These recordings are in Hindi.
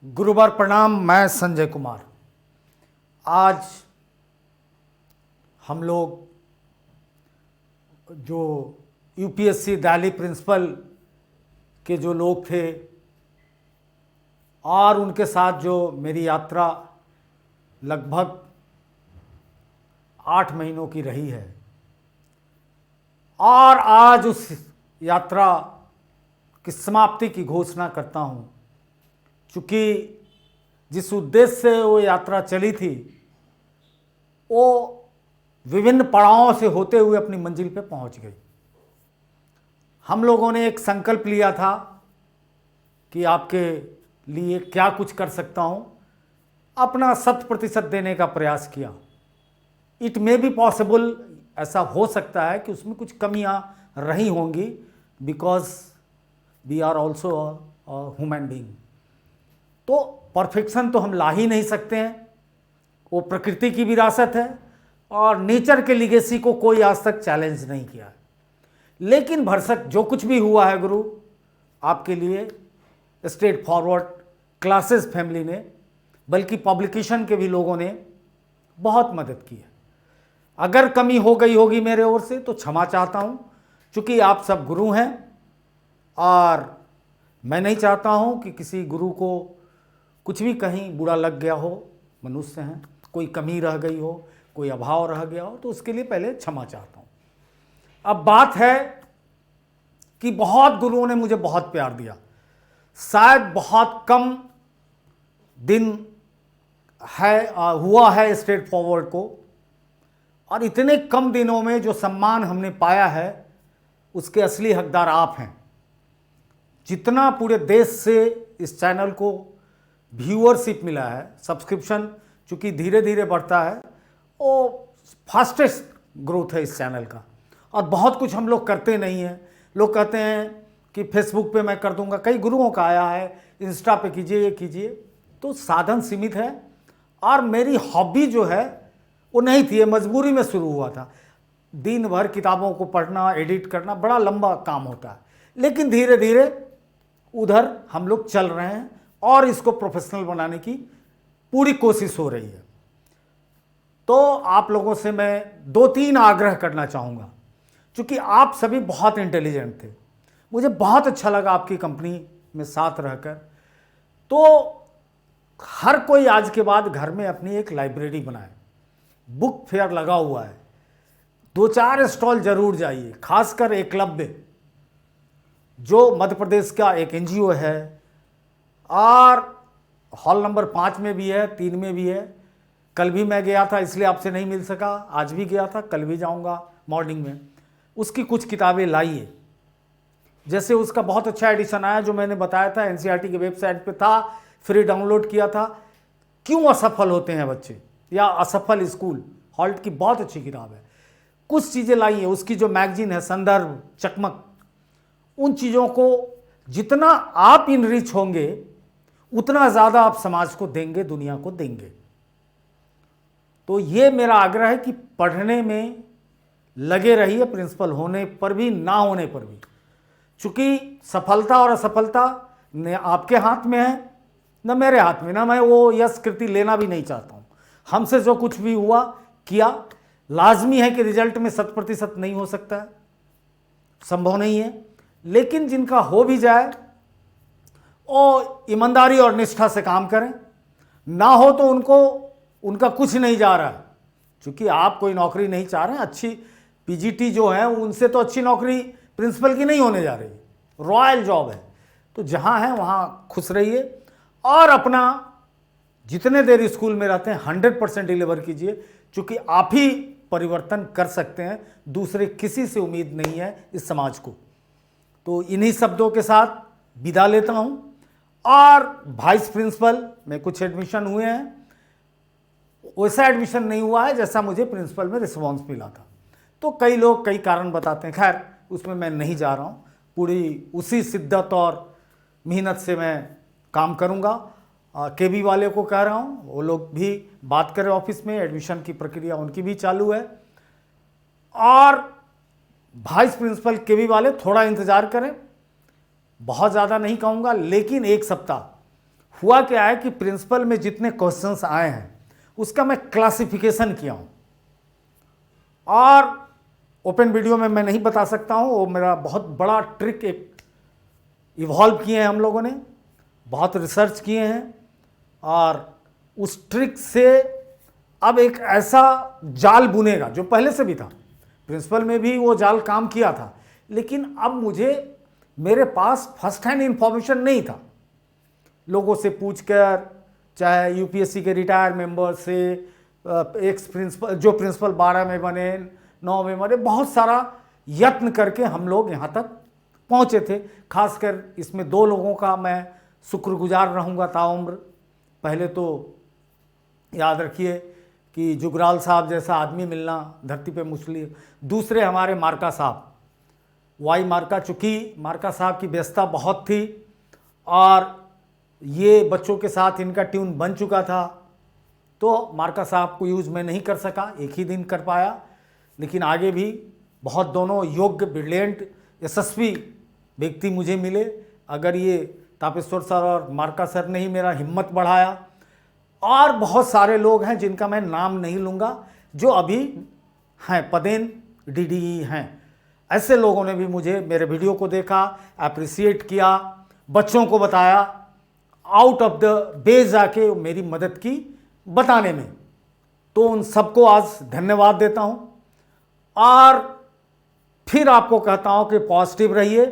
गुरुवार प्रणाम। मैं संजय कुमार। आज हम लोग जो यूपीएससी दिल्ली प्रिंसिपल के जो लोग थे और उनके साथ जो मेरी यात्रा लगभग 8 महीनों की रही है, और आज उस यात्रा की समाप्ति की घोषणा करता हूँ। चूँकि जिस उद्देश्य से वो यात्रा चली थी वो विभिन्न पड़ावों से होते हुए अपनी मंजिल पे पहुंच गई। हम लोगों ने एक संकल्प लिया था कि आपके लिए क्या कुछ कर सकता हूं, अपना 100% देने का प्रयास किया। इट मे बी पॉसिबल, ऐसा हो सकता है कि उसमें कुछ कमियां रही होंगी, because we are also human being. तो परफेक्शन तो हम ला ही नहीं सकते हैं, वो प्रकृति की विरासत है और नेचर के लिगेसी को कोई आज तक चैलेंज नहीं किया है। लेकिन भरसक जो कुछ भी हुआ है गुरु, आपके लिए स्ट्रेट फॉरवर्ड क्लासेस फैमिली ने, बल्कि पब्लिकेशन के भी लोगों ने बहुत मदद की है। अगर कमी हो गई होगी मेरे ओर से तो क्षमा चाहता हूँ, क्योंकि आप सब गुरु हैं और मैं नहीं चाहता हूँ कि किसी गुरु को कुछ भी कहीं बुरा लग गया हो। मनुष्य हैं, कोई कमी रह गई हो, कोई अभाव रह गया हो, तो उसके लिए पहले क्षमा चाहता हूँ। अब बात है कि बहुत गुरुओं ने मुझे बहुत प्यार दिया। शायद बहुत कम दिन हुआ है स्ट्रेट फॉरवर्ड को, और इतने कम दिनों में जो सम्मान हमने पाया है उसके असली हकदार आप हैं। जितना पूरे देश से इस चैनल को व्यूअरशिप मिला है, सब्सक्रिप्शन चूँकि धीरे धीरे बढ़ता है, वो फास्टेस्ट ग्रोथ है इस चैनल का। और बहुत कुछ हम लोग करते नहीं हैं। लोग कहते हैं कि फेसबुक पे मैं कर दूंगा, कई गुरुओं का आया है, इंस्टा पे कीजिए, ये कीजिए। तो साधन सीमित है और मेरी हॉबी जो है वो नहीं थी, ये मजबूरी में शुरू हुआ था। दिन भर किताबों को पढ़ना, एडिट करना बड़ा लंबा काम होता है, लेकिन धीरे धीरे उधर हम लोग चल रहे हैं और इसको प्रोफेशनल बनाने की पूरी कोशिश हो रही है। तो आप लोगों से मैं 2-3 आग्रह करना चाहूँगा, क्योंकि आप सभी बहुत इंटेलिजेंट थे। मुझे बहुत अच्छा लगा आपकी कंपनी में साथ रहकर। तो हर कोई आज के बाद घर में अपनी एक लाइब्रेरी बनाए। बुक फेयर लगा हुआ है, 2-4 स्टॉल जरूर जाइए, खासकर एकलव्य जो मध्य प्रदेश का एक एनजीओ है, और हॉल नंबर 5 में भी है, 3 में भी है। कल भी मैं गया था, इसलिए आपसे नहीं मिल सका। आज भी गया था, कल भी जाऊंगा मॉर्निंग में। उसकी कुछ किताबें लाइए। जैसे उसका बहुत अच्छा एडिशन आया जो मैंने बताया था, एनसीईआरटी की वेबसाइट पे था, फ्री डाउनलोड किया था, क्यों असफल होते हैं बच्चे या असफल स्कूल। हॉल्ट की बहुत अच्छी किताब है। कुछ चीज़ें लाइए। उसकी जो मैगजीन है, संदर्भ, चकमक, उन चीज़ों को जितना आप इनरिच होंगे उतना ज़्यादा आप समाज को देंगे, दुनिया को देंगे। तो ये मेरा आग्रह है कि पढ़ने में लगे रहिए, प्रिंसिपल होने पर भी ना होने पर भी। चूँकि सफलता और असफलता न आपके हाथ में है न मेरे हाथ में, ना मैं वो यश कृति लेना भी नहीं चाहता हूँ। हमसे जो कुछ भी हुआ किया। लाजमी है कि रिजल्ट में 100% नहीं हो सकता है, संभव नहीं है, लेकिन जिनका हो भी जाए वो ईमानदारी और निष्ठा से काम करें। ना हो तो उनका कुछ नहीं जा रहा है। क्योंकि आप कोई नौकरी नहीं चाह रहे हैं, अच्छी पीजीटी जो है उनसे तो अच्छी नौकरी प्रिंसिपल की नहीं होने जा रही, रॉयल जॉब है। तो जहाँ है वहाँ खुश रहिए और अपना जितने देर स्कूल में रहते हैं 100% डिलीवर कीजिए, क्योंकि आप ही परिवर्तन कर सकते हैं। दूसरे किसी से उम्मीद नहीं है इस समाज को। तो इन्हीं शब्दों के साथ विदा लेता हूं। और वाइस प्रिंसिपल में कुछ एडमिशन हुए हैं, वैसा एडमिशन नहीं हुआ है जैसा मुझे प्रिंसिपल में रिस्पॉन्स मिला था। तो कई लोग कई कारण बताते हैं, खैर उसमें मैं नहीं जा रहा हूं। पूरी उसी शिद्दत और मेहनत से मैं काम करूंगा। केबी वाले को कह रहा हूं, वो लोग भी बात करें ऑफिस में, एडमिशन की प्रक्रिया उनकी भी चालू है। और वाइस प्रिंसिपल केबी वाले थोड़ा इंतज़ार करें, बहुत ज़्यादा नहीं कहूँगा, लेकिन 1 सप्ताह हुआ क्या है कि प्रिंसिपल में जितने क्वेश्चंस आए हैं उसका मैं क्लासिफिकेशन किया हूँ, और ओपन वीडियो में मैं नहीं बता सकता हूँ। वो मेरा बहुत बड़ा ट्रिक एक इवॉल्व किए हैं हम लोगों ने, बहुत रिसर्च किए हैं, और उस ट्रिक से अब एक ऐसा जाल बुनेगा जो पहले से भी था। प्रिंसिपल में भी वो जाल काम किया था, लेकिन अब मेरे पास फर्स्ट हैंड इंफॉर्मेशन नहीं था। लोगों से पूछकर, चाहे यूपीएससी के रिटायर मेंबर से, एक्स प्रिंसिपल जो प्रिंसिपल 12 में बने, 9 में बने, बहुत सारा यत्न करके हम लोग यहाँ तक पहुँचे थे। खासकर इसमें 2 लोगों का मैं शुक्रगुजार रहूँगा ताउम्र। पहले तो याद रखिए कि जुगराल साहब जैसा आदमी मिलना धरती पे मुश्किल। दूसरे हमारे मार्का साहब, वाई मार्का, चूँकि मार्का साहब की व्यस्तता बहुत थी और ये बच्चों के साथ इनका ट्यून बन चुका था, तो मार्का साहब को यूज़ मैं नहीं कर सका, एक ही दिन कर पाया। लेकिन आगे भी बहुत दोनों योग्य, ब्रिलियंट, यशस्वी व्यक्ति मुझे मिले। अगर ये तापेश्वर सर और मार्का सर ने ही मेरा हिम्मत बढ़ाया, और बहुत सारे लोग हैं जिनका मैं नाम नहीं लूँगा, जो अभी हैं पदेन डीडीई हैं। ऐसे लोगों ने भी मुझे मेरे वीडियो को देखा, अप्रिसिएट किया, बच्चों को बताया, आउट ऑफ द वे जाके मेरी मदद की बताने में। तो उन सबको आज धन्यवाद देता हूँ। और फिर आपको कहता हूँ कि पॉजिटिव रहिए,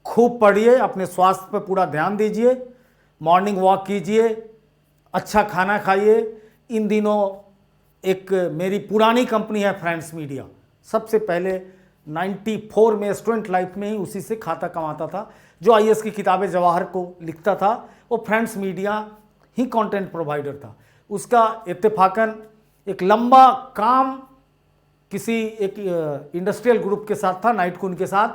खूब पढ़िए, अपने स्वास्थ्य पर पूरा ध्यान दीजिए, मॉर्निंग वॉक कीजिए, अच्छा खाना खाइए। इन दिनों एक मेरी पुरानी कंपनी है फ्रेंड्स मीडिया, सबसे पहले 94 में स्टूडेंट लाइफ में ही उसी से खाता कमाता था। जो आईएएस की किताबें जवाहर को लिखता था वो फ्रेंड्स मीडिया ही कंटेंट प्रोवाइडर था। उसका इत्तेफाकन एक लंबा काम किसी एक इंडस्ट्रियल ग्रुप के साथ था, नाइटकून के साथ।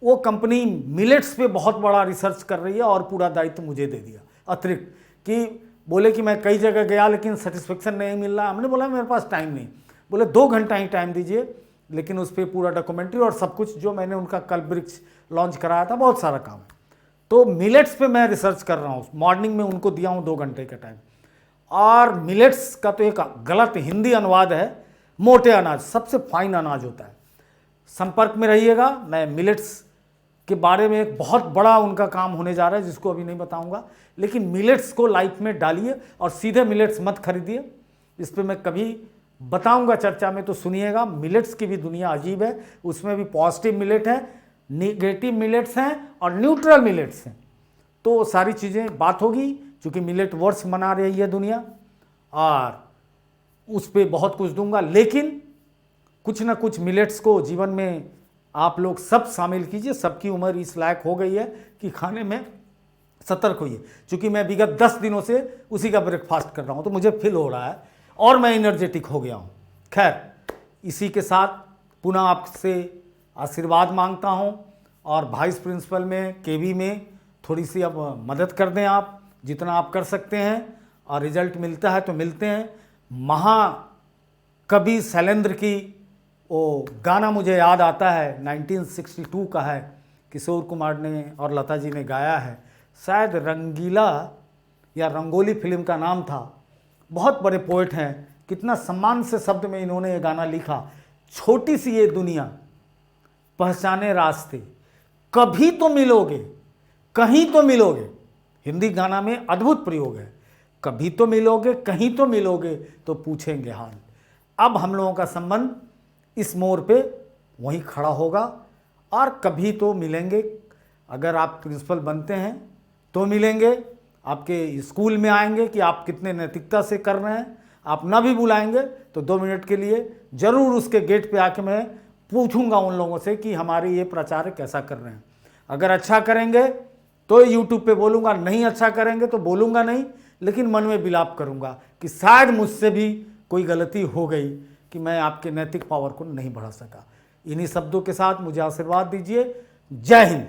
वो कंपनी मिलेट्स पे बहुत बड़ा रिसर्च कर रही है और पूरा दायित्व मुझे दे दिया अतिरिक्त। कि बोले कि मैं कई जगह गया लेकिन सेटिस्फेक्शन नहीं मिल रहा। हमने बोला मेरे पास टाइम नहीं। बोले 2 घंटा ही टाइम दीजिए, लेकिन उस पर पूरा डॉक्यूमेंट्री और सब कुछ जो मैंने उनका कल वृक्ष लॉन्च कराया था, बहुत सारा काम है। तो मिलेट्स पे मैं रिसर्च कर रहा हूँ। मॉर्निंग में उनको दिया हूँ 2 घंटे का टाइम। और मिलेट्स का तो एक गलत हिंदी अनुवाद है, मोटे अनाज, सबसे फाइन अनाज होता है। संपर्क में रहिएगा। मैं मिलेट्स के बारे में एक बहुत बड़ा उनका काम होने जा रहा है जिसको अभी नहीं बताऊंगा, लेकिन मिलेट्स को लाइफ में डालिए और सीधे मिलेट्स मत खरीदिए। इस पर मैं कभी बताऊंगा चर्चा में, तो सुनिएगा। मिलेट्स की भी दुनिया अजीब है, उसमें भी पॉजिटिव मिलेट है, निगेटिव मिलेट्स हैं और न्यूट्रल मिलेट्स हैं। तो सारी चीज़ें बात होगी, चूँकि मिलेट वर्ष मना रही है दुनिया, और उस पर बहुत कुछ दूंगा। लेकिन कुछ ना कुछ मिलेट्स को जीवन में आप लोग सब शामिल कीजिए। सबकी उम्र इस लायक हो गई है कि खाने में सतर्क होइए। चूँकि मैं विगत 10 दिनों से उसी का ब्रेकफास्ट कर रहा हूँ, तो मुझे फील हो रहा है और मैं एनर्जेटिक हो गया हूँ। खैर, इसी के साथ पुनः आपसे आशीर्वाद मांगता हूँ, और वाइस प्रिंसिपल में, केवी में थोड़ी सी अब मदद कर दें आप, जितना आप कर सकते हैं। और रिजल्ट मिलता है तो मिलते हैं। महाकवि शैलेंद्र की वो गाना मुझे याद आता है, 1962 का है, किशोर कुमार ने और लता जी ने गाया है। शायद रंगीला या रंगोली फिल्म का नाम था। बहुत बड़े पोएट हैं, कितना सम्मान से शब्द में इन्होंने ये गाना लिखा। छोटी सी ये दुनिया, पहचाने रास्ते, कभी तो मिलोगे, कहीं तो मिलोगे। हिंदी गाना में अद्भुत प्रयोग है, कभी तो मिलोगे, कहीं तो मिलोगे, तो पूछेंगे हाल। अब हम लोगों का संबंध इस मोड़ पे वहीं खड़ा होगा, और कभी तो मिलेंगे। अगर आप प्रिंसिपल बनते हैं तो मिलेंगे, आपके स्कूल में आएंगे कि आप कितने नैतिकता से कर रहे हैं। आप ना भी बुलाएंगे तो 2 मिनट के लिए ज़रूर उसके गेट पे आके मैं पूछूंगा उन लोगों से कि हमारे ये प्रचार कैसा कर रहे हैं। अगर अच्छा करेंगे तो यूट्यूब पे बोलूँगा, नहीं अच्छा करेंगे तो बोलूँगा नहीं, लेकिन मन में विलाप करूँगा कि शायद मुझसे भी कोई गलती हो गई कि मैं आपके नैतिक पावर को नहीं बढ़ा सका। इन्हीं शब्दों के साथ मुझे आशीर्वाद दीजिए। जय हिंद।